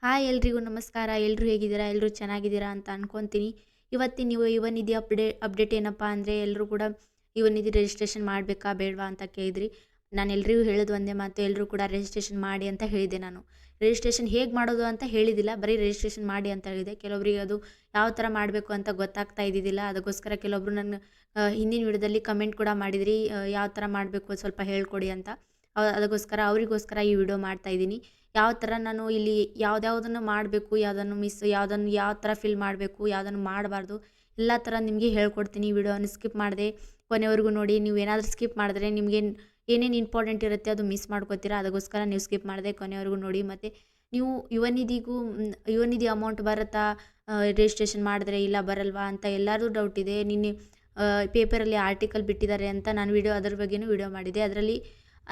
Hi ಎಲ್ರಿಗೂ ನಮಸ್ಕಾರ. ಎಲ್ಲರೂ ಹೇಗಿದ್ದೀರಾ? ಎಲ್ಲರೂ ಚೆನ್ನಾಗಿದ್ದೀರಾ ಅಂತ ಅನ್ಕೊತೀನಿ. ಇವತ್ತಿನ ಯುವನಿಧಿ ಅಪ್ಡೇಟ್ ಏನಪ್ಪ ಅಂದರೆ ಎಲ್ಲರೂ ಕೂಡ ಯುವನಿಧಿ ರಿಜಿಸ್ಟ್ರೇಷನ್ ಮಾಡಬೇಕಾ ಬೇಡವಾ ಅಂತ ಕೇಳಿದ್ರಿ. ನಾನು ಎಲ್ರಿಗೂ ಹೇಳೋದು ಒಂದೇ ಮಾತು, ಎಲ್ಲರೂ ಕೂಡ ರಿಜಿಸ್ಟ್ರೇಷನ್ ಮಾಡಿ ಅಂತ ಹೇಳಿದೆ. ನಾನು ರಿಜಿಸ್ಟ್ರೇಷನ್ ಹೇಗೆ ಮಾಡೋದು ಅಂತ ಹೇಳಿದಿಲ್ಲ, ಬರೀ ರಿಜಿಸ್ಟ್ರೇಷನ್ ಮಾಡಿ ಅಂತ ಹೇಳಿದೆ. ಕೆಲವೊಬ್ಬರಿಗೆ ಅದು ಯಾವ ಥರ ಮಾಡಬೇಕು ಅಂತ ಗೊತ್ತಾಗ್ತಾ ಇದ್ದಿದ್ದಿಲ್ಲ. ಅದಕ್ಕೋಸ್ಕರ ಕೆಲವೊಬ್ಬರು ನನ್ನ ಹಿಂದಿನ ವಿಡಿಯೋದಲ್ಲಿ ಕಮೆಂಟ್ ಕೂಡ ಮಾಡಿದ್ರಿ, ಯಾವ ಥರ ಮಾಡಬೇಕು ಸ್ವಲ್ಪ ಹೇಳ್ಕೊಡಿ ಅಂತ. ಅದಕ್ಕೋಸ್ಕರ ಅವರಿಗೋಸ್ಕರ ಈ ವಿಡಿಯೋ ಮಾಡ್ತಾ ಇದ್ದೀನಿ. ಯಾವ ಥರ ನಾನು ಇಲ್ಲಿ ಯಾವುದನ್ನು ಮಾಡಬೇಕು, ಯಾವುದನ್ನು ಯಾವುದನ್ನು ಯಾವ ಥರ ಫಿಲ್ ಮಾಡಬೇಕು, ಯಾವುದನ್ನು ಮಾಡಬಾರ್ದು, ಎಲ್ಲ ಥರ ನಿಮಗೆ ಹೇಳ್ಕೊಡ್ತೀನಿ. ವಿಡಿಯೋನ ಸ್ಕಿಪ್ ಮಾಡದೆ ಕೊನೆವರೆಗೂ ನೋಡಿ. ನೀವು ಏನಾದರೂ ಸ್ಕಿಪ್ ಮಾಡಿದ್ರೆ ನಿಮಗೆ ಏನೇನು ಇಂಪಾರ್ಟೆಂಟ್ ಇರುತ್ತೆ ಅದು ಮಿಸ್ ಮಾಡ್ಕೋತೀರಾ. ಅದಕ್ಕೋಸ್ಕರ ನೀವು ಸ್ಕಿಪ್ ಮಾಡದೆ ಕೊನೆವರೆಗೂ ನೋಡಿ. ಮತ್ತು ನೀವು ಯುವನಿಧಿ ಅಮೌಂಟ್ ಬರುತ್ತಾ ರಿಜಿಸ್ಟ್ರೇಷನ್ ಮಾಡಿದ್ರೆ, ಇಲ್ಲ ಬರಲ್ವಾ ಅಂತ ಎಲ್ಲರದು ಡೌಟ್ ಇದೆ. ನಿನ್ನೆ ಪೇಪರಲ್ಲಿ ಆರ್ಟಿಕಲ್ ಬಿಟ್ಟಿದ್ದಾರೆ ಅಂತ ನಾನು ಅದ್ರ ಬಗ್ಗೆನೂ ವಿಡಿಯೋ ಮಾಡಿದೆ.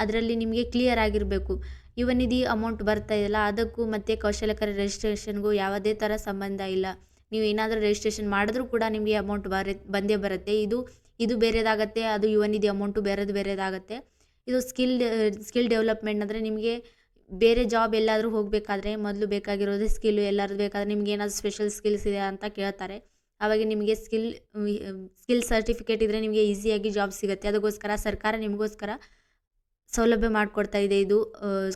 ಅದರಲ್ಲಿ ನಿಮಗೆ ಕ್ಲಿಯರ್ ಆಗಿರಬೇಕು. ಯುವನಿಧಿ ಅಮೌಂಟ್ ಬರ್ತಾ ಇದೆಯಲ್ಲ, ಅದಕ್ಕೂ ಮತ್ತು ಕೌಶಲ್ಯಕರ ರಿಜಿಸ್ಟ್ರೇಷನ್ಗೂ ಯಾವುದೇ ಥರ ಸಂಬಂಧ ಇಲ್ಲ. ನೀವು ಏನಾದರೂ ರಿಜಿಸ್ಟ್ರೇಷನ್ ಮಾಡಿದ್ರೂ ಕೂಡ ನಿಮಗೆ ಅಮೌಂಟ್ ಬಂದೇ ಬರುತ್ತೆ. ಇದು ಬೇರೆದಾಗತ್ತೆ, ಅದು ಯುವನಿಧಿ ಅಮೌಂಟು ಬೇರೆದಾಗತ್ತೆ. ಇದು ಸ್ಕಿಲ್ ಡೆವಲಪ್ಮೆಂಟ್ ಅಂದರೆ ನಿಮಗೆ ಬೇರೆ ಜಾಬ್ ಎಲ್ಲಾದರೂ ಹೋಗಬೇಕಾದ್ರೆ ಮೊದಲು ಬೇಕಾಗಿರೋದು ಸ್ಕಿಲ್ಲು. ಎಲ್ಲರದ್ದು ಬೇಕಾದರೆ ನಿಮ್ಗೆ ಏನಾದರೂ ಸ್ಪೆಷಲ್ ಸ್ಕಿಲ್ಸ್ ಇದೆ ಅಂತ ಕೇಳ್ತಾರೆ. ಆವಾಗ ನಿಮಗೆ ಸ್ಕಿಲ್ ಸರ್ಟಿಫಿಕೇಟ್ ಇದ್ದರೆ ನಿಮಗೆ ಈಸಿಯಾಗಿ ಜಾಬ್ ಸಿಗುತ್ತೆ. ಅದಕ್ಕೋಸ್ಕರ ಸರ್ಕಾರ ನಿಮಗೋಸ್ಕರ ಸೌಲಭ್ಯ ಮಾಡಿಕೊಡ್ತಾ ಇದೆ. ಇದು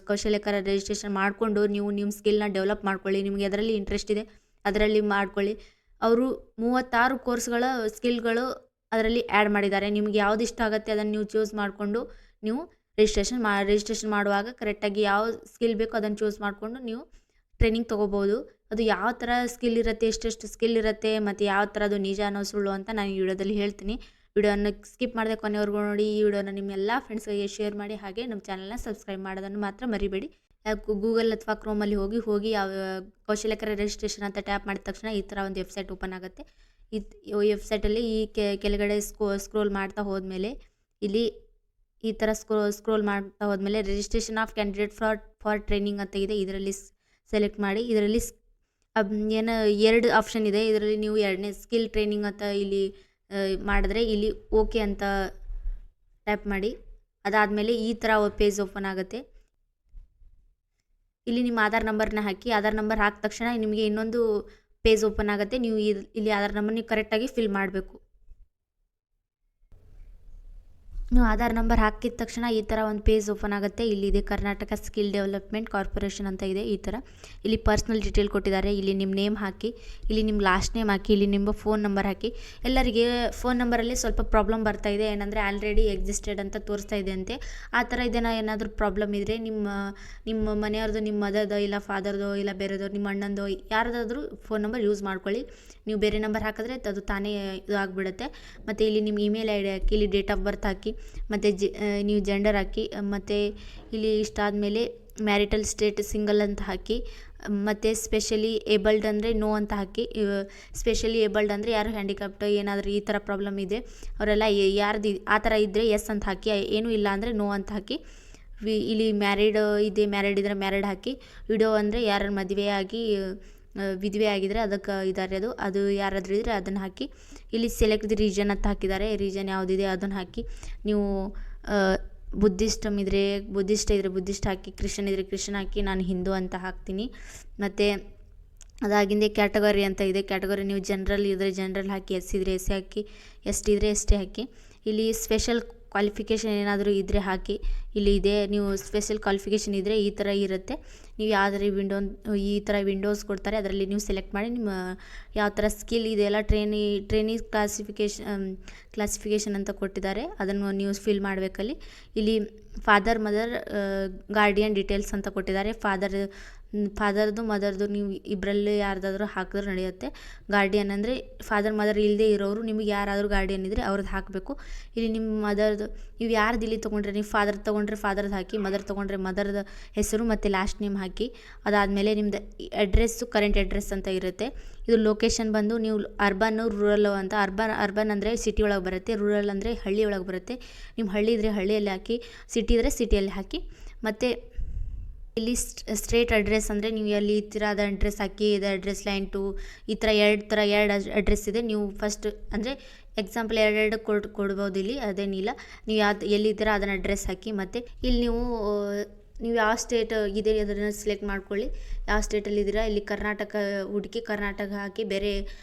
ಕೌಶಲ್ಯಕರ ರಿಜಿಸ್ಟ್ರೇಷನ್ ಮಾಡಿಕೊಂಡು ನೀವು ನಿಮ್ಮ ಸ್ಕಿಲ್ನ ಡೆವಲಪ್ ಮಾಡ್ಕೊಳ್ಳಿ. ನಿಮಗೆ ಅದರಲ್ಲಿ ಇಂಟ್ರೆಸ್ಟ್ ಇದೆ ಅದರಲ್ಲಿ ಮಾಡ್ಕೊಳ್ಳಿ. ಅವರು 36 ಕೋರ್ಸ್ಗಳ ಅದರಲ್ಲಿ ಆ್ಯಡ್ ಮಾಡಿದ್ದಾರೆ. ನಿಮ್ಗೆ ಯಾವ್ದು ಇಷ್ಟ ಆಗುತ್ತೆ ಅದನ್ನು ನೀವು ಚೂಸ್ ಮಾಡಿಕೊಂಡು ನೀವು ರಿಜಿಸ್ಟ್ರೇಷನ್ ಮಾಡುವಾಗ ಕರೆಕ್ಟಾಗಿ ಯಾವ ಸ್ಕಿಲ್ ಬೇಕೋ ಅದನ್ನು ಚೂಸ್ ಮಾಡಿಕೊಂಡು ನೀವು ಟ್ರೈನಿಂಗ್ ತೊಗೋಬೋದು. ಅದು ಯಾವ ಥರ ಸ್ಕಿಲ್ ಇರುತ್ತೆ, ಎಷ್ಟೆಷ್ಟು ಸ್ಕಿಲ್ ಇರುತ್ತೆ, ಮತ್ತು ಯಾವ ಥರ ಅದು ನಿಜಾನೋ ಸುಳ್ಳು ಅಂತ ನಾನು ಈ ವಿಡಿಯೋದಲ್ಲಿ ಹೇಳ್ತೀನಿ. ವಿಡಿಯೋನ ಸ್ಕಿಪ್ ಮಾಡದೆ ಕೊನೆವರೆಗೂ ನೋಡಿ. ಈ ವಿಡಿಯೋನ ನಿಮ್ಮ ಎಲ್ಲ ಫ್ರೆಂಡ್ಸ್ಗಳಿಗೆ ಶೇರ್ ಮಾಡಿ. ಹಾಗೆ ನಮ್ಮ ಚಾನಲ್ನ ಸಬ್ಸ್ಕ್ರೈಬ್ ಮಾಡೋದನ್ನು ಮಾತ್ರ ಮರಿಬೇಡಿ. ಗೂಗಲ್ ಅಥವಾ ಕ್ರೋಮಲ್ಲಿ ಹೋಗಿ ಯಾವ ಕೌಶಲ್ಯಕರ ರಿಜಿಸ್ಟ್ರೇಷನ್ ಅಂತ ಟ್ಯಾಪ್ ಮಾಡಿದ ತಕ್ಷಣ ಈ ಥರ ಒಂದು ವೆಬ್ಸೈಟ್ ಓಪನ್ ಆಗುತ್ತೆ. ಈ ವೆಬ್ಸೈಟಲ್ಲಿ ಕೆಳಗಡೆ ಸ್ಕ್ರೋಲ್ ಮಾಡ್ತಾ ಹೋದ್ಮೇಲೆ ಇಲ್ಲಿ ಈ ಥರ ಸ್ಕ್ರೋಲ್ ಮಾಡ್ತಾ ಹೋದ್ಮೇಲೆ registration of candidate for training ಅಂತ ಇದೆ. ಇದರಲ್ಲಿ ಸೆಲೆಕ್ಟ್ ಮಾಡಿ. ಇದರಲ್ಲಿ ಏನು 2 ಆಪ್ಷನ್ ಇದೆ. ಇದರಲ್ಲಿ ನೀವು 2ನೇ ಸ್ಕಿಲ್ ಟ್ರೈನಿಂಗ್ ಅಂತ ಇಲ್ಲಿ ಮಾಡಿದ್ರೆ ಇಲ್ಲಿ ಓಕೆ ಅಂತ ಟ್ಯಾಪ್ ಮಾಡಿ. ಅದಾದಮೇಲೆ ಈ ಥರ ಪೇಜ್ ಓಪನ್ ಆಗುತ್ತೆ. ಇಲ್ಲಿ ನಿಮ್ಮ ಆಧಾರ್ ನಂಬರ್ನ ಹಾಕಿ. ಆಧಾರ್ ನಂಬರ್ ಹಾಕಿದ ತಕ್ಷಣ ನಿಮಗೆ ಇನ್ನೊಂದು ಪೇಜ್ ಓಪನ್ ಆಗುತ್ತೆ. ನೀವು ಇಲ್ಲಿ ಆಧಾರ್ ನಂಬರ್ ನೀವು ಕರೆಕ್ಟಾಗಿ ಫಿಲ್ ಮಾಡಬೇಕು. ನೀವು ಆಧಾರ್ ನಂಬರ್ ಹಾಕಿದ ತಕ್ಷಣ ಈ ಥರ ಒಂದು ಪೇಜ್ ಓಪನ್ ಆಗುತ್ತೆ. ಇಲ್ಲಿದೆ ಕರ್ನಾಟಕ ಸ್ಕಿಲ್ ಡೆವಲಪ್ಮೆಂಟ್ ಕಾರ್ಪೊರೇಷನ್ ಅಂತ ಇದೆ. ಈ ಥರ ಇಲ್ಲಿ ಪರ್ಸ್ನಲ್ ಡೀಟೇಲ್ ಕೊಟ್ಟಿದ್ದಾರೆ. ಇಲ್ಲಿ ನಿಮ್ಮ ನೇಮ್ ಹಾಕಿ, ಇಲ್ಲಿ ನಿಮ್ಮ ಲಾಸ್ಟ್ ನೇಮ್ ಹಾಕಿ, ಇಲ್ಲಿ ನಿಮ್ಮ ಫೋನ್ ನಂಬರ್ ಹಾಕಿ. ಎಲ್ಲರಿಗೆ ಫೋನ್ ನಂಬರಲ್ಲಿ ಸ್ವಲ್ಪ ಪ್ರಾಬ್ಲಮ್ ಬರ್ತಾ ಇದೆ. ಏನಂದರೆ ಆಲ್ರೆಡಿ ಎಕ್ಸಿಸ್ಟೆಡ್ ಅಂತ ತೋರಿಸ್ತಾ ಇದೆ ಅಂತೆ. ಆ ಥರ ಏನಾದರೂ ಪ್ರಾಬ್ಲಮ್ ಇದ್ದರೆ ನಿಮ್ಮ ಮನೆಯವ್ರದ್ದು, ನಿಮ್ಮ ಮದರ್ದೋ ಇಲ್ಲ ಫಾದರ್ದೋ ಇಲ್ಲ ಬೇರೆದೋ ನಿಮ್ಮ ಅಣ್ಣಂದೋ ಯಾರ್ದಾದ್ರೂ ಫೋನ್ ನಂಬರ್ ಯೂಸ್ ಮಾಡ್ಕೊಳ್ಳಿ. ನೀವು ಬೇರೆ ನಂಬರ್ ಹಾಕಿದ್ರೆ ಅದು ತಾನೇ ಇದು ಆಗಿಬಿಡುತ್ತೆ. ಮತ್ತು ಇಲ್ಲಿ ನಿಮ್ಮ ಇಮೇಲ್ ಐ ಡಿ ಹಾಕಿ, ಇಲ್ಲಿ ಡೇಟ್ ಆಫ್ ಬರ್ತ್ ಹಾಕಿ, ಮತ್ತು ನೀವು ಜೆಂಡರ್ ಹಾಕಿ, ಮತ್ತು ಇಲ್ಲಿ ಇಷ್ಟಾದಮೇಲೆ ಮ್ಯಾರಿಟಲ್ ಸ್ಟೇಟ್ ಸಿಂಗಲ್ ಅಂತ ಹಾಕಿ, ಮತ್ತು ಸ್ಪೆಷಲಿ ಏಬಲ್ಡ್ ಅಂದರೆ ನೋ ಅಂತ ಹಾಕಿ. ಸ್ಪೆಷಲಿ ಏಬಲ್ಡ್ ಅಂದರೆ ಯಾರು ಹ್ಯಾಂಡಿಕ್ಯಾಪ್ಟ್ ಏನಾದರೂ ಈ ಥರ ಪ್ರಾಬ್ಲಮ್ ಇದೆ ಅವರೆಲ್ಲ ಯಾರ್ದು ಆ ಥರ ಇದ್ದರೆ ಎಸ್ ಅಂತ ಹಾಕಿ, ಏನೂ ಇಲ್ಲ ಅಂದರೆ ನೋ ಅಂತ ಹಾಕಿ. ಇಲ್ಲಿ ಮ್ಯಾರಿಡ್ ಇದ್ದರೆ ಮ್ಯಾರಿಡ್ ಹಾಕಿ. ವಿಡೋ ಅಂದರೆ ಯಾರು ಮದುವೆಯಾಗಿ ವಿಧವೆ ಆಗಿದ್ರೆ ಅದಕ್ಕೆ ಇದ್ದಾರೆ ಅದು ಯಾರಾದರೂ ಇದ್ದರೆ ಅದನ್ನು ಹಾಕಿ. ಇಲ್ಲಿ ಸೆಲೆಕ್ಟ್ ದಿ ರೀಜನ್ ಅಂತ ಹಾಕಿದ್ದಾರೆ. ರೀಜನ್ ಯಾವುದಿದೆ ಅದನ್ನು ಹಾಕಿ. ನೀವು ಬುದ್ಧಿಸ್ಟ್ ಇದ್ದರೆ ಬುದ್ಧಿಸ್ಟ್ ಹಾಕಿ, ಕ್ರಿಶ್ಚಿಯನ್ ಇದ್ದರೆ ಕ್ರಿಶ್ಚಿಯನ್ ಹಾಕಿ. ನಾನು ಹಿಂದೂ ಅಂತ ಹಾಕ್ತೀನಿ. ಮತ್ತು ಅದಾಗಿಂದೆ ಕ್ಯಾಟಗರಿ ಅಂತ ಇದೆ. ಕ್ಯಾಟಗರಿ ನೀವು ಜನರಲ್ ಇದ್ದರೆ ಜನರಲ್ ಹಾಕಿ, ಎಸ್ ಇದ್ದರೆ ಎಸ್ ಹಾಕಿ, ಎಸ್ ಟಿ ಇದ್ದರೆ ಎಸ್ ಟಿ ಹಾಕಿ. ಇಲ್ಲಿ ಸ್ಪೆಷಲ್ ಕ್ವಾಲಿಫಿಕೇಷನ್ ಏನಾದರೂ ಇದ್ದರೆ ಹಾಕಿ. ಇಲ್ಲಿ ಇದೆ, ನೀವು ಸ್ಪೆಷಲ್ ಕ್ವಾಲಿಫಿಕೇಷನ್ ಇದ್ದರೆ ಈ ಥರ ಇರುತ್ತೆ. ನೀವು ಯಾವ್ದಾರು ಈ ಥರ ವಿಂಡೋಸ್ ಕೊಡ್ತಾರೆ, ಅದರಲ್ಲಿ ನೀವು ಸೆಲೆಕ್ಟ್ ಮಾಡಿ ನಿಮ್ಮ ಯಾವ ಥರ ಸ್ಕಿಲ್ ಇದೆಯಲ್ಲ ಟ್ರೈನಿಂಗ್ ಕ್ಲಾಸಿಫಿಕೇಷನ್ ಅಂತ ಕೊಟ್ಟಿದ್ದಾರೆ. ಅದನ್ನು ನೀವು ಫಿಲ್ ಮಾಡಬೇಕಲ್ಲಿ. ಇಲ್ಲಿ ಫಾದರ್ ಮದರ್ ಗಾರ್ಡಿಯನ್ ಡೀಟೇಲ್ಸ್ ಅಂತ ಕೊಟ್ಟಿದ್ದಾರೆ. ಫಾದರ್ದು ಮದರ್ದು ನೀವು ಇಬ್ಬರಲ್ಲಿ ಯಾರ್ದಾದ್ರೂ ಹಾಕಿದ್ರೆ ನಡೆಯುತ್ತೆ. ಗಾರ್ಡಿಯನ್ ಅಂದರೆ ಫಾದರ್ ಮದರ್ ಇಲ್ಲದೆ ಇರೋರು, ನಿಮಗೆ ಯಾರಾದರೂ ಗಾರ್ಡಿಯನ್ ಇದ್ದರೆ ಅವ್ರದ್ದು ಹಾಕಬೇಕು. ಇಲ್ಲಿ ನಿಮ್ಮ ಮದರ್ದು ನೀವು ಯಾರ್ದು ಇಲ್ಲಿ ತೊಗೊಂಡ್ರೆ, ನೀವು ಫಾದರ್ ತೊಗೊಂಡ್ರೆ ಫಾದರ್ದು ಹಾಕಿ, ಮದರ್ ತೊಗೊಂಡ್ರೆ ಮದರ್ದ ಹೆಸರು ಮತ್ತು ಲಾಸ್ಟ್ ನೇಮ್ ಹಾಕಿ. ಅದಾದಮೇಲೆ ನಿಮ್ಮದು ಅಡ್ರೆಸ್ಸು ಕರೆಂಟ್ ಅಡ್ರೆಸ್ ಅಂತ ಇರುತ್ತೆ. ಇದು ಲೊಕೇಶನ್ ಬಂದು ನೀವು ಅರ್ಬನ್ನು ರೂರಲ್ಲು ಅಂತ. ಅರ್ಬನ್ ಅಂದರೆ ಸಿಟಿ ಒಳಗೆ ಬರುತ್ತೆ, ರೂರಲ್ ಅಂದರೆ ಹಳ್ಳಿ ಒಳಗೆ ಬರುತ್ತೆ. ನಿಮ್ಮ ಹಳ್ಳಿ ಇದ್ದರೆ ಹಳ್ಳಿಯಲ್ಲಿ ಹಾಕಿ, ಸಿಟಿ ಇದ್ದರೆ ಸಿಟಿಯಲ್ಲಿ ಹಾಕಿ. ಮತ್ತು ಇಲ್ಲಿ ಸ್ಟ್ರೇಟ್ ಅಡ್ರೆಸ್ ಅಂದರೆ ನೀವು ಎಲ್ಲಿ ಇರ್ತೀರ ಅದು ಅಡ್ರೆಸ್ ಹಾಕಿ. ಇದು ಅಡ್ರೆಸ್ ಲೈನ್ 2 ಈ ಥರ ಎರಡು ಅಡ್ರೆಸ್ ಇದೆ. ನೀವು ಫಸ್ಟ್ ಅಂದರೆ ಎಕ್ಸಾಂಪಲ್ 2 ಕೊಡ್ಬೋದು ಇಲ್ಲಿ, ಅದೇನಿಲ್ಲ. ನೀವು ಎಲ್ಲಿದ್ದೀರಾ ಅದನ್ನು ಅಡ್ರೆಸ್ ಹಾಕಿ. ಮತ್ತು ಇಲ್ಲಿ ನೀವು ನೀವು ಯಾವ ಸ್ಟೇಟ್ ಇದೆ ಅದನ್ನು ಸೆಲೆಕ್ಟ್ ಮಾಡ್ಕೊಳ್ಳಿ. ಯಾವ ಸ್ಟೇಟಲ್ಲಿದ್ದೀರಾ ಇಲ್ಲಿ ಕರ್ನಾಟಕ ಹುಡುಕಿ ಕರ್ನಾಟಕ ಹಾಕಿ, ಬೇರೆ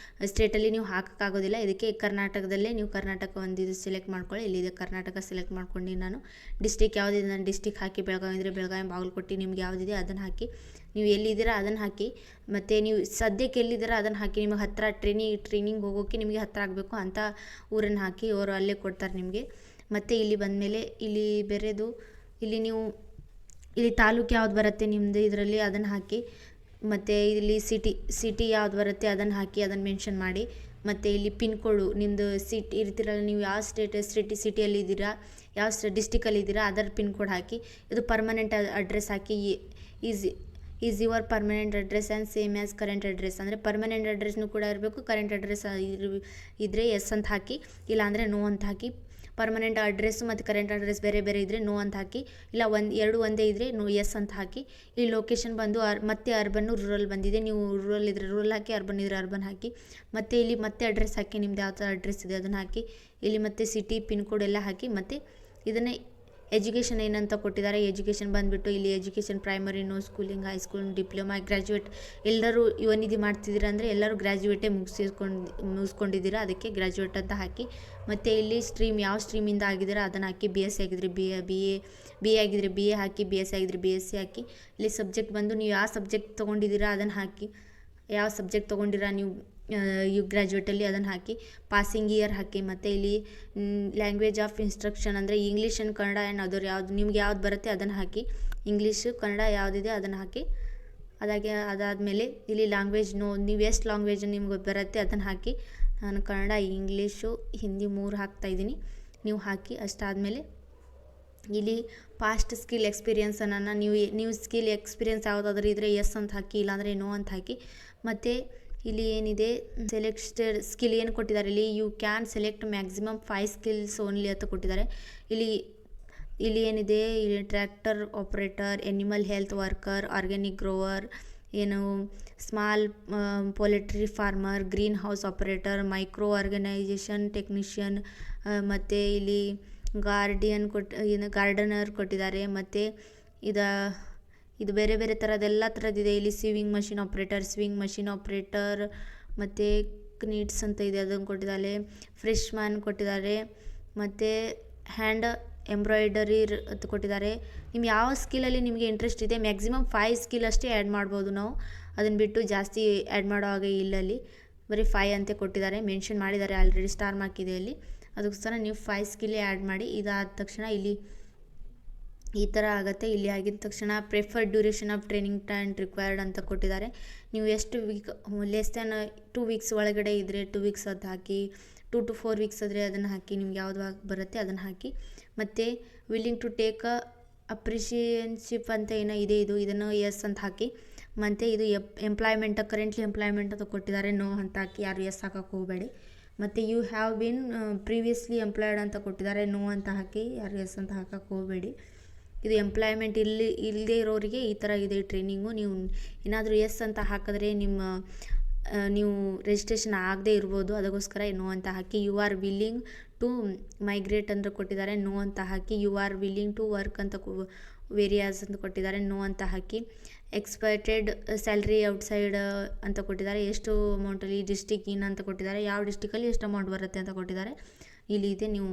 ಸ್ಟೇಟಲ್ಲಿ ನೀವು ಹಾಕೋಕ್ಕಾಗೋದಿಲ್ಲ. ಇದಕ್ಕೆ ಕರ್ನಾಟಕದಲ್ಲೇ ನೀವು ಕರ್ನಾಟಕ ಒಂದು ಇದು ಸೆಲೆಕ್ಟ್ ಮಾಡ್ಕೊಳ್ಳಿ. ಇಲ್ಲಿದೆ ಕರ್ನಾಟಕ ಸೆಲೆಕ್ಟ್ ಮಾಡ್ಕೊಂಡು ನಾನು ಡಿಸ್ಟಿಕ್ ಯಾವುದಿದೆ ನಾನು ಡಿಸ್ಟಿಕ್ ಹಾಕಿ, ಬೆಳಗಾವಿ ಇದ್ದರೆ ಬೆಳಗಾವಿ, ಬಾಗಲಕೋಟೆ ನಿಮ್ಗೆ ಯಾವುದಿದೆ ಅದನ್ನು ಹಾಕಿ, ನೀವು ಎಲ್ಲಿದ್ದೀರಾ ಅದನ್ನು ಹಾಕಿ, ಮತ್ತು ನೀವು ಸದ್ಯಕ್ಕೆ ಎಲ್ಲಿದ್ದೀರಾ ಅದನ್ನು ಹಾಕಿ. ನಿಮಗೆ ಹತ್ತಿರ ಟ್ರೈನಿಂಗ್ ಹೋಗೋಕ್ಕೆ ನಿಮಗೆ ಹತ್ತಿರ ಆಗಬೇಕು ಅಂತ ಊರನ್ನು ಹಾಕಿ, ಅವರು ಅಲ್ಲೇ ಕೊಡ್ತಾರೆ ನಿಮಗೆ. ಮತ್ತು ಇಲ್ಲಿ ಬಂದಮೇಲೆ ಇಲ್ಲಿ ಬೇರೆದು ಇಲ್ಲಿ ನೀವು ಇಲ್ಲಿ ತಾಲೂಕು ಯಾವ್ದು ಬರುತ್ತೆ ನಿಮ್ಮದು ಇದರಲ್ಲಿ ಅದನ್ನು ಹಾಕಿ, ಮತ್ತು ಇಲ್ಲಿ ಸಿಟಿ ಯಾವ್ದು ಬರುತ್ತೆ ಅದನ್ನು ಹಾಕಿ, ಅದನ್ನು ಮೆನ್ಷನ್ ಮಾಡಿ. ಮತ್ತು ಇಲ್ಲಿ ಪಿನ್ ಕೋಡು ನಿಮ್ಮದು ಇರ್ತೀರಲ್ಲ, ನೀವು ಯಾವ ಸಿಟಿಯಲ್ಲಿದ್ದೀರಾ, ಯಾವ ಡಿಸ್ಟಿಕಲ್ಲಿದ್ದೀರಾ ಅದರ ಪಿನ್ ಕೋಡ್ ಹಾಕಿ. ಇದು permanent address hockey. Is your permanent address and same as current address, ಅಂದರೆ ಪರ್ಮನೆಂಟ್ ಅಡ್ರೆಸ್ನೂ ಕೂಡ ಇರಬೇಕು, ಕರೆಂಟ್ ಅಡ್ರೆಸ್ ಇದ್ದರೆ ಎಸ್ ಅಂತ ಹಾಕಿ, ಇಲ್ಲಾಂದರೆ ನೋ ಅಂತ ಹಾಕಿ. ಪರ್ಮನೆಂಟ್ ಅಡ್ರೆಸ್ಸು ಮತ್ತು ಕರೆಂಟ್ ಅಡ್ರೆಸ್ ಬೇರೆ ಬೇರೆ ಇದ್ದರೆ ನೋ ಅಂತ ಹಾಕಿ, ಇಲ್ಲ ಎರಡು ಒಂದೇ ಇದ್ದರೆ ನೋ ಎಸ್ ಅಂತ ಹಾಕಿ. ಇಲ್ಲಿ ಲೊಕೇಶನ್ ಬಂದು ಮತ್ತೆ ಅರ್ಬನ್ನು ರೂರಲ್ ಬಂದಿದೆ, ನೀವು ರೂರಲ್ ಇದ್ದರೆ ರೂರಲ್ ಹಾಕಿ, ಅರ್ಬನ್ ಇದ್ದರೆ ಅರ್ಬನ್ ಹಾಕಿ. ಮತ್ತು ಇಲ್ಲಿ ಮತ್ತೆ ಅಡ್ರೆಸ್ ಹಾಕಿ, ನಿಮ್ದು ಯಾವ ಥರ ಅಡ್ರೆಸ್ ಇದೆ ಅದನ್ನು ಹಾಕಿ. ಇಲ್ಲಿ ಮತ್ತೆ ಸಿಟಿ ಪಿನ್ ಕೋಡ್ ಎಲ್ಲ ಹಾಕಿ. ಮತ್ತು ಇದನ್ನೇ ಎಜುಕೇಷನ್ ಏನಂತ ಕೊಟ್ಟಿದ್ದಾರೆ, ಎಜುಕೇಷನ್ ಬಂದುಬಿಟ್ಟು ಇಲ್ಲಿ education primary, no schooling, high school, diploma, graduate. ಎಲ್ಲರೂ ಯುವನಿಧಿ ಮಾಡ್ತಿದ್ದೀರಾ ಅಂದರೆ ಎಲ್ಲರೂ ಗ್ರ್ಯಾಜುಯೇಟೇ ಮುಗಿಸ್ಕೊಂಡಿದ್ದೀರಾ, ಅದಕ್ಕೆ ಗ್ರ್ಯಾಜುಯೇಟ್ ಅಂತ ಹಾಕಿ. ಮತ್ತು ಇಲ್ಲಿ ಸ್ಟ್ರೀಮ್ ಯಾವ ಸ್ಟ್ರೀಮಿಂದ ಆಗಿದ್ದೀರಾ ಅದನ್ನು ಹಾಕಿ. ಬಿ ಎಸ್ ಸಿ ಆಗಿದ್ರೆ ಬಿ ಎ ಆಗಿದ್ರೆ ಬಿ ಎ ಹಾಕಿ, ಬಿ ಎಸ್ ಸಿ ಆಗಿದ್ರೆ ಬಿ ಎಸ್ ಸಿ ಹಾಕಿ. ಇಲ್ಲಿ ಸಬ್ಜೆಕ್ಟ್ ಬಂದು ನೀವು ಯಾವ ಸಬ್ಜೆಕ್ಟ್ ತೊಗೊಂಡಿದ್ದೀರಾ ಅದನ್ನು ಹಾಕಿ, ಯಾವ ಸಬ್ಜೆಕ್ಟ್ ತೊಗೊಂಡಿರಾ ನೀವು ಗ್ರ್ಯಾಜುಯೇಟಲ್ಲಿ ಅದನ್ನು ಹಾಕಿ. ಪಾಸಿಂಗ್ ಇಯರ್ ಹಾಕಿ. ಮತ್ತು ಇಲ್ಲಿ ಲ್ಯಾಂಗ್ವೇಜ್ ಆಫ್ ಇನ್ಸ್ಟ್ರಕ್ಷನ್ ಅಂದರೆ English and Kannada and other ಯಾವ್ದು ನಿಮ್ಗೆ ಯಾವ್ದು ಬರುತ್ತೆ ಅದನ್ನು ಹಾಕಿ. ಇಂಗ್ಲೀಷು ಕನ್ನಡ ಯಾವುದಿದೆ ಅದನ್ನು ಹಾಕಿ. ಅದಾದಮೇಲೆ ಇಲ್ಲಿ ಲ್ಯಾಂಗ್ವೇಜ್ ನೀವು ಎಷ್ಟು ಲ್ಯಾಂಗ್ವೇಜ್ ನಿಮ್ಗೆ ಬರುತ್ತೆ ಅದನ್ನು ಹಾಕಿ. ನಾನು ಕನ್ನಡ, ಇಂಗ್ಲೀಷು, ಹಿಂದಿ 3 ಹಾಕ್ತಾಯಿದ್ದೀನಿ, ನೀವು ಹಾಕಿ. ಅಷ್ಟಾದಮೇಲೆ ಇಲ್ಲಿ ಪಾಸ್ಟ್ ಸ್ಕಿಲ್ ಎಕ್ಸ್ಪೀರಿಯನ್ಸನ್ನು ನೀವು ಸ್ಕಿಲ್ ಎಕ್ಸ್ಪೀರಿಯನ್ಸ್ ಯಾವುದಾದ್ರೂ ಇದ್ದರೆ ಎಸ್ ಅಂತ ಹಾಕಿ, ಇಲ್ಲಾಂದರೆ ನೋ ಅಂತ ಹಾಕಿ. ಮತ್ತು ಇಲ್ಲಿ ಏನಿದೆ ಸೆಲೆಕ್ಟೆಡ್ ಸ್ಕಿಲ್ ಏನು ಕೊಟ್ಟಿದ್ದಾರೆ, ಇಲ್ಲಿ you can select maximum 5 skills only ಅಂತ ಕೊಟ್ಟಿದ್ದಾರೆ. ಇಲ್ಲಿ ಏನಿದೆ, ಇಲ್ಲಿ tractor operator, animal health worker, organic grower, ಏನು small poultry farmer, greenhouse operator, micro organization technician, ಮತ್ತು ಇಲ್ಲಿ ಗಾರ್ಡನರ್ ಕೊಟ್ಟಿದ್ದಾರೆ. ಮತ್ತು ಇದು ಬೇರೆ ಬೇರೆ ಥರದ್ದೆಲ್ಲ ಥರದ್ದಿದೆ. ಇಲ್ಲಿ ಸ್ವಿಂಗ್ ಮಷಿನ್ ಆಪ್ರೇಟರ್, ಮತ್ತು ನೀಡ್ಸ್ ಅಂತ ಇದೆ ಅದನ್ನು ಕೊಟ್ಟಿದ್ದಾರೆ. ಫ್ರೆಶ್ ಮ್ಯಾನ್ ಕೊಟ್ಟಿದ್ದಾರೆ. ಮತ್ತು ಹ್ಯಾಂಡ್ ಎಂಬ್ರಾಯ್ಡರಿ ಅಂತ ಕೊಟ್ಟಿದ್ದಾರೆ. ನಿಮ್ಗೆ ಯಾವ ಸ್ಕಿಲಲ್ಲಿ ನಿಮಗೆ ಇಂಟ್ರೆಸ್ಟ್ ಇದೆ, ಮ್ಯಾಕ್ಸಿಮಮ್ 5 ಸ್ಕಿಲ್ ಅಷ್ಟೇ ಆ್ಯಡ್ ಮಾಡ್ಬೋದು ನಾವು, ಅದನ್ನು ಬಿಟ್ಟು ಜಾಸ್ತಿ ಆ್ಯಡ್ ಮಾಡೋ ಹಾಗೆ ಇಲ್ಲಲ್ಲಿ, ಬರೀ 5 ಅಂತ ಕೊಟ್ಟಿದ್ದಾರೆ, ಮೆನ್ಷನ್ ಮಾಡಿದ್ದಾರೆ ಆಲ್ರೆಡಿ, ಸ್ಟಾರ್ ಮಾರ್ಕ್ ಇದೆ ಅಲ್ಲಿ. ಅದಕ್ಕೋಸ್ಕರ ನೀವು 5 ಸ್ಕಿಲ್ಲೇ ಆ್ಯಡ್ ಮಾಡಿ. ಇದಾದ ತಕ್ಷಣ ಇಲ್ಲಿ ಈ ಥರ ಆಗುತ್ತೆ. ಇಲ್ಲಿ ಆಗಿದ ತಕ್ಷಣ preferred duration of training time required ಅಂತ ಕೊಟ್ಟಿದ್ದಾರೆ. ನೀವು ಎಷ್ಟು ವೀಕ್, ಲೆಸ್ ದ್ಯಾನ್ 2 ವೀಕ್ಸ್ ಒಳಗಡೆ ಇದ್ದರೆ 2 ವೀಕ್ಸ್ ಅದು ಹಾಕಿ, 2 to 4 ವೀಕ್ಸ್ ಆದರೆ ಅದನ್ನು ಹಾಕಿ, ನಿಮ್ಗೆ ಯಾವುದು ಬರುತ್ತೆ ಅದನ್ನು ಹಾಕಿ. ಮತ್ತು ವಿಲ್ಲಿಂಗ್ ಟು ಟೇಕ್ ಅಪ್ರಿಷಿಯನ್ಶಿಪ್ ಅಂತ ಏನೋ ಇದೆ, ಇದನ್ನು ಎಸ್ ಅಂತ ಹಾಕಿ. ಮತ್ತು ಇದು ಕರೆಂಟ್ಲಿ ಎಂಪ್ಲಾಯ್ಮೆಂಟ್ ಅಂತ ಕೊಟ್ಟಿದ್ದಾರೆ, ನೋ ಅಂತ ಹಾಕಿ, ಯಾರು ಎಸ್ ಹಾಕೋಕ್ಕೆ ಹೋಗಬೇಡಿ. ಮತ್ತು you have been previously employed ಅಂತ ಕೊಟ್ಟಿದ್ದಾರೆ, ನೋ ಅಂತ ಹಾಕಿ, ಯಾರು ಎಸ್ ಅಂತ ಹಾಕೋಕ್ಕೆ ಹೋಗಬೇಡಿ. ಇದು ಎಂಪ್ಲಾಯ್ಮೆಂಟ್ ಇಲ್ಲದೇ ಇರೋರಿಗೆ ಈ ಥರ ಇದೆ ಟ್ರೈನಿಂಗು. ನೀವು ಏನಾದರೂ ಎಸ್ ಅಂತ ಹಾಕಿದ್ರೆ ನೀವು ರಿಜಿಸ್ಟ್ರೇಷನ್ ಆಗದೇ ಇರ್ಬೋದು, ಅದಕ್ಕೋಸ್ಕರ ನೋ ಅಂತ ಹಾಕಿ. You are willing to migrate ಅಂತ ಕೊಟ್ಟಿದ್ದಾರೆ, ನೋ ಅಂತ ಹಾಕಿ. You are willing to work ಅಂತ ವೇರಿಯಾಸ್ ಅಂತ ಕೊಟ್ಟಿದ್ದಾರೆ, ನೋ ಅಂತ ಹಾಕಿ. ಎಕ್ಸ್ಪೆಕ್ಟೆಡ್ ಸ್ಯಾಲ್ರಿ ಔಟ್ಸೈಡ್ ಅಂತ ಕೊಟ್ಟಿದ್ದಾರೆ, ಎಷ್ಟು ಅಮೌಂಟಲ್ಲಿ, ಡಿಸ್ಟಿಕ್ ಇನ್ ಅಂತ ಕೊಟ್ಟಿದ್ದಾರೆ, ಯಾವ ಡಿಸ್ಟಿಕಲ್ಲಿ ಎಷ್ಟು ಅಮೌಂಟ್ ಬರುತ್ತೆ ಅಂತ ಕೊಟ್ಟಿದ್ದಾರೆ. ಇಲ್ಲಿ ಇದೆ, ನೀವು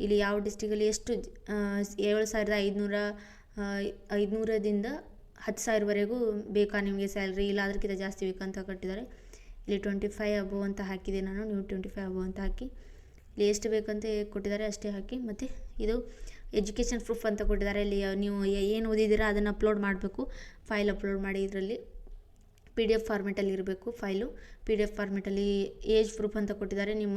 ಇಲ್ಲಿ ಯಾವ ಡಿಸ್ಟಿಕಲ್ಲಿ ಎಷ್ಟು 7,500ದಿಂದ 10,000ವರೆಗೂ ಬೇಕಾ ನಿಮಗೆ ಸ್ಯಾಲ್ರಿ, ಇಲ್ಲ ಅದಕ್ಕಿಂತ ಜಾಸ್ತಿ ಬೇಕಂತ ಕೊಟ್ಟಿದ್ದಾರೆ. ಇಲ್ಲಿ 25 ಅಬೋವ್ ಅಂತ ಹಾಕಿದೆ ನಾನು, ನೀವು 25 ಅಬೋವ್ ಅಂತ ಹಾಕಿ. ಇಲ್ಲಿ ಎಷ್ಟು ಬೇಕಂತ ಕೊಟ್ಟಿದ್ದಾರೆ ಅಷ್ಟೇ ಹಾಕಿ. ಮತ್ತು ಇದು ಎಜುಕೇಷನ್ ಪ್ರೂಫ್ ಅಂತ ಕೊಟ್ಟಿದ್ದಾರೆ. ಇಲ್ಲಿ ನೀವು ಏನು ಓದಿದ್ದೀರಾ ಅದನ್ನು ಅಪ್ಲೋಡ್ ಮಾಡಬೇಕು, ಫೈಲ್ ಅಪ್ಲೋಡ್ ಮಾಡಿ. ಇದರಲ್ಲಿ PDF ಫಾರ್ಮೆಟಲ್ಲಿ ಇರಬೇಕು ಫೈಲು. PDF ಫಾರ್ಮೆಟಲ್ಲಿ ಏಜ್ ಪ್ರೂಫ್ ಅಂತ ಕೊಟ್ಟಿದ್ದಾರೆ, ನಿಮ್ಮ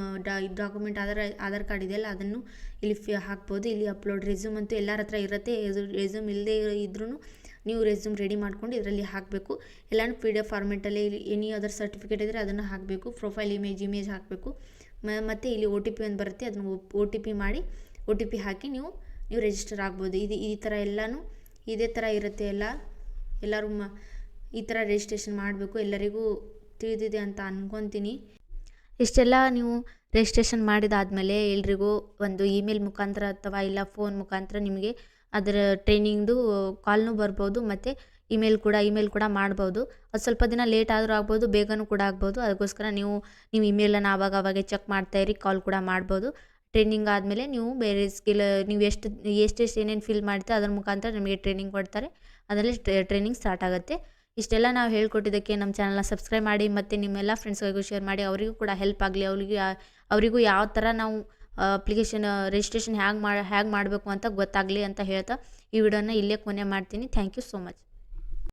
ಡಾಕ್ಯುಮೆಂಟ್ ಆಧಾರ್ ಕಾರ್ಡ್ ಇದೆಯಲ್ಲ ಅದನ್ನು ಇಲ್ಲಿ ಹಾಕ್ಬೋದು. ಇಲ್ಲಿ ಅಪ್ಲೋಡ್ ರೆಸ್ಯೂಮ್ ಅಂತೂ ಎಲ್ಲರ ಹತ್ರ ಇರುತ್ತೆ, ರೆಸ್ಯೂಮ್ ಇಲ್ಲದೆ ಇದ್ರೂ ನೀವು ರೆಸ್ಯೂಮ್ ರೆಡಿ ಮಾಡ್ಕೊಂಡು ಇದರಲ್ಲಿ ಹಾಕಬೇಕು. ಎಲ್ಲನೂ PDF ಫಾರ್ಮೆಟಲ್ಲಿ ಎನಿ ಅದರ್ ಸರ್ಟಿಫಿಕೇಟ್ ಇದ್ದರೆ ಅದನ್ನು ಹಾಕಬೇಕು. ಪ್ರೊಫೈಲ್ ಇಮೇಜ್ ಹಾಕಬೇಕು. ಮತ್ತು ಇಲ್ಲಿ OTP ಒಂದು ಬರುತ್ತೆ, ಅದನ್ನು OTP ಮಾಡಿ OTP ಹಾಕಿ ನೀವು ರಿಜಿಸ್ಟರ್ ಆಗ್ಬೋದು. ಈ ಥರ ಎಲ್ಲನೂ ಇದೇ ಥರ ಇರುತ್ತೆ. ಎಲ್ಲರೂ ಈ ಥರ ರಿಜಿಸ್ಟ್ರೇಷನ್ ಮಾಡಬೇಕು. ಎಲ್ಲರಿಗೂ ತಿಳಿದಿದೆ ಅಂತ ಅಂದ್ಕೊತೀನಿ. ಇಷ್ಟೆಲ್ಲ ನೀವು ರಿಜಿಸ್ಟ್ರೇಷನ್ ಮಾಡಿದಾದಮೇಲೆ ಎಲ್ರಿಗೂ ಒಂದು ಇಮೇಲ್ ಮುಖಾಂತರ ಅಥವಾ ಇಲ್ಲ ಫೋನ್ ಮುಖಾಂತರ ನಿಮಗೆ ಅದರ ಟ್ರೈನಿಂಗ್ದು ಕಾಲ್ನೂ ಬರ್ಬೋದು ಮತ್ತು ಇಮೇಲ್ ಕೂಡ ಮಾಡ್ಬೋದು. ಅದು ಸ್ವಲ್ಪ ದಿನ ಲೇಟ್ ಆದರೂ ಆಗ್ಬೋದು, ಬೇಗನೂ ಕೂಡ ಆಗ್ಬೋದು. ಅದಕ್ಕೋಸ್ಕರ ನೀವು ಇಮೇಲನ್ನು ಆವಾಗವಾಗೆ ಚೆಕ್ ಮಾಡ್ತಾ ಇರಿ, ಕಾಲ್ ಕೂಡ ಮಾಡ್ಬೋದು. ಟ್ರೈನಿಂಗ್ ಆದಮೇಲೆ ನೀವು ಬೇರೆ ಸ್ಕಿಲ್ ನೀವು ಎಷ್ಟೆಷ್ಟು ಏನೇನು ಫಿಲ್ ಮಾಡ್ತೀರ ಅದ್ರ ಮುಖಾಂತರ ನಿಮಗೆ ಟ್ರೈನಿಂಗ್ ಕೊಡ್ತಾರೆ. ಅದರಲ್ಲಿ ಟ್ರೈನಿಂಗ್ ಸ್ಟಾರ್ಟ್ ಆಗುತ್ತೆ. ಇಷ್ಟೆಲ್ಲ ನಾವು ಹೇಳ್ಕೊಟ್ಟಿದ್ದಕ್ಕೆ ನಮ್ಮ ಚಾನಲ್ನ ಸಬ್ಸ್ಕ್ರೈಬ್ ಮಾಡಿ ಮತ್ತು ನಿಮ್ಮೆಲ್ಲ ಫ್ರೆಂಡ್ಸ್ಗಳಿಗೂ ಶೇರ್ ಮಾಡಿ. ಅವರಿಗೂ ಕೂಡ ಹೆಲ್ಪ್ ಆಗಲಿ. ಅವರಿಗೂ ಯಾವ ಥರ ನಾವು ಅಪ್ಲಿಕೇಶನ್ ರಿಜಿಸ್ಟ್ರೇಷನ್ ಹ್ಯಾಂಗೆ ಮಾಡಬೇಕು ಅಂತ ಗೊತ್ತಾಗಲಿ ಅಂತ ಹೇಳ್ತಾ ಈ ವಿಡಿಯೋನ ಇಲ್ಲೇ ಕೊನೆ ಮಾಡ್ತೀನಿ. Thank you so much.